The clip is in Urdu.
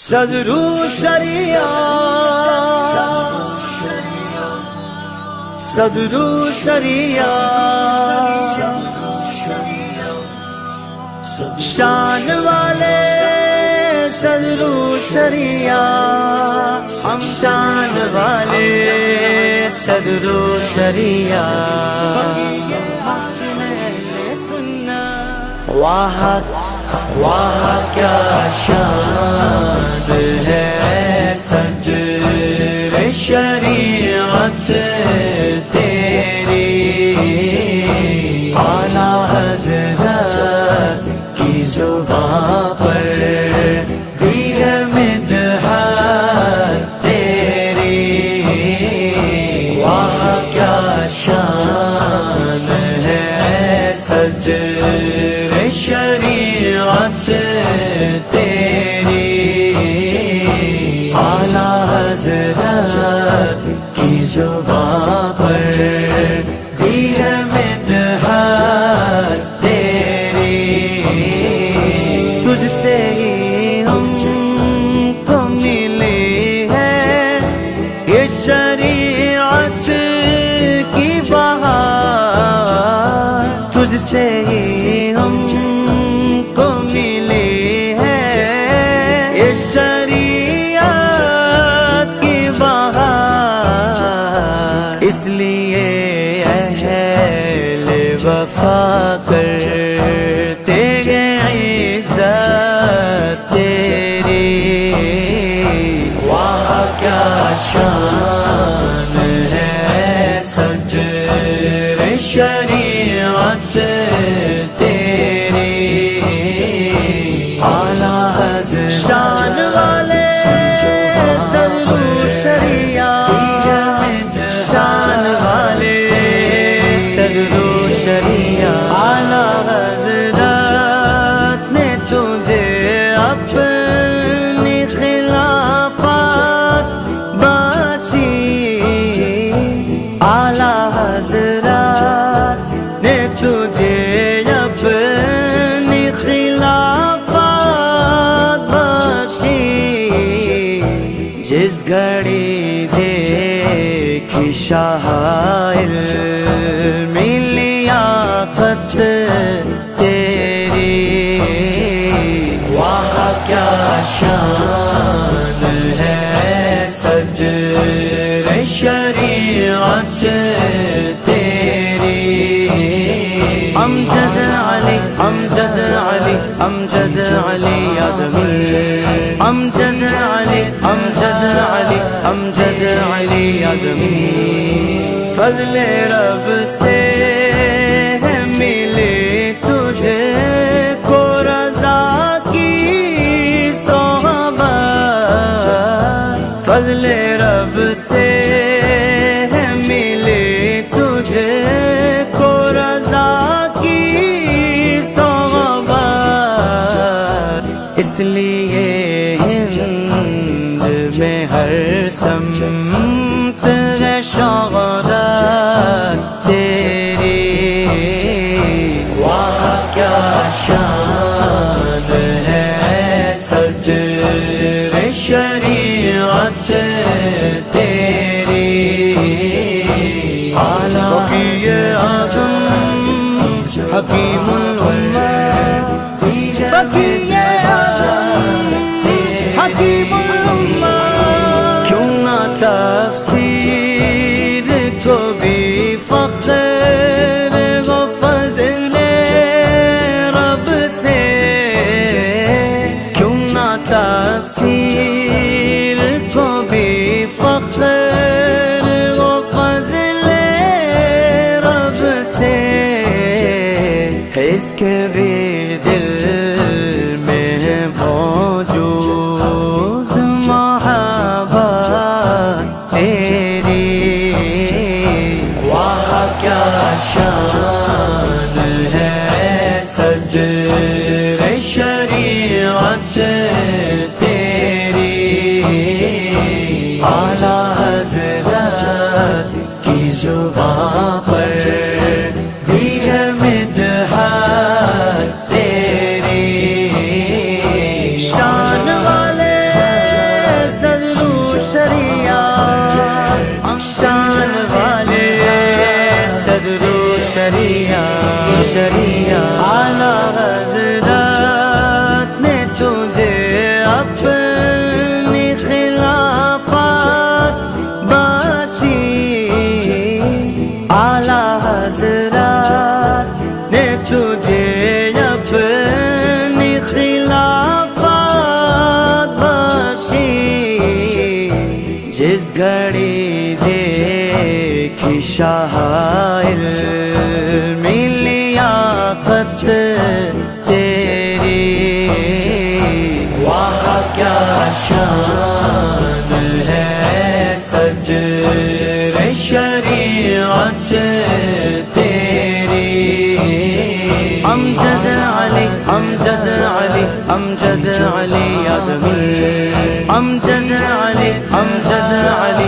صدرو شریعت صدرو شریعت شان والے صدرو شریعت ہم شان والے صدرو شریعت واہ کیا شان ہے صدر شریعت تیری اعلیٰ حضرت کی زبان پر بھی ہے مدحت تیری واہ کیا شان ہے صدر شریعت تیری اعلیٰ حضرت کی زبان پر بھی ہے مدحت تیری تجھ سے ہی ہم کو ملی ہے یہ شریعت کی بہار تجھ سے ہی ہم کو ملی ہے یہ شریعت کی بہار اس لیے اہل وفا کرتے ہیں عزت تیری واہ کیا شان ہے صدر شریعت تیری اعلیٰ حضرت شان والے صدر شریعت شان والے صدر شریعت اعلیٰ حضرت نے تجھے اپنی خلافت بخشی اعلیٰ حضرت نے تجھے اپنی خلافت بخشی جس گھڑی دیکھی شاہ علم لیاقت تیری واہ کیا شان ہے صدر شریعت تیری امجد علی امجد علی امجد علی اعظمی امجد علی امجد علی امجد علی اعظمی فضل رب سے ہے ملے تجھے کو رضا کی صحبت فضل رب سے ہے ملے تجھے کو رضا کی صحبت اس لیے ہند میں ہر سمت ہے شہرت تیری واہ کیا شان ہے صدر شریعت تیری اعلیٰ اعظم حکیم الامہ حکیم الامہ کیوں نہ تفسیر کو بھی فخر و فضل رب سے کیوں نہ تفسیر کو بھی فخر و فضل رب سے اس کے بھی دل میں موجود محبت تیری واہ کیا شان ہے صدر شریعت تیری اعلیٰ حضرت کی زبان پر بھی ہے مدحت جس گھڑی دیکھی شاہ علم لیاقت تیری، واہ کیا شان ہے صدر شریعت تیری، امجد علی امجد علی امجد علی اعظمی، امجد علی امجد علی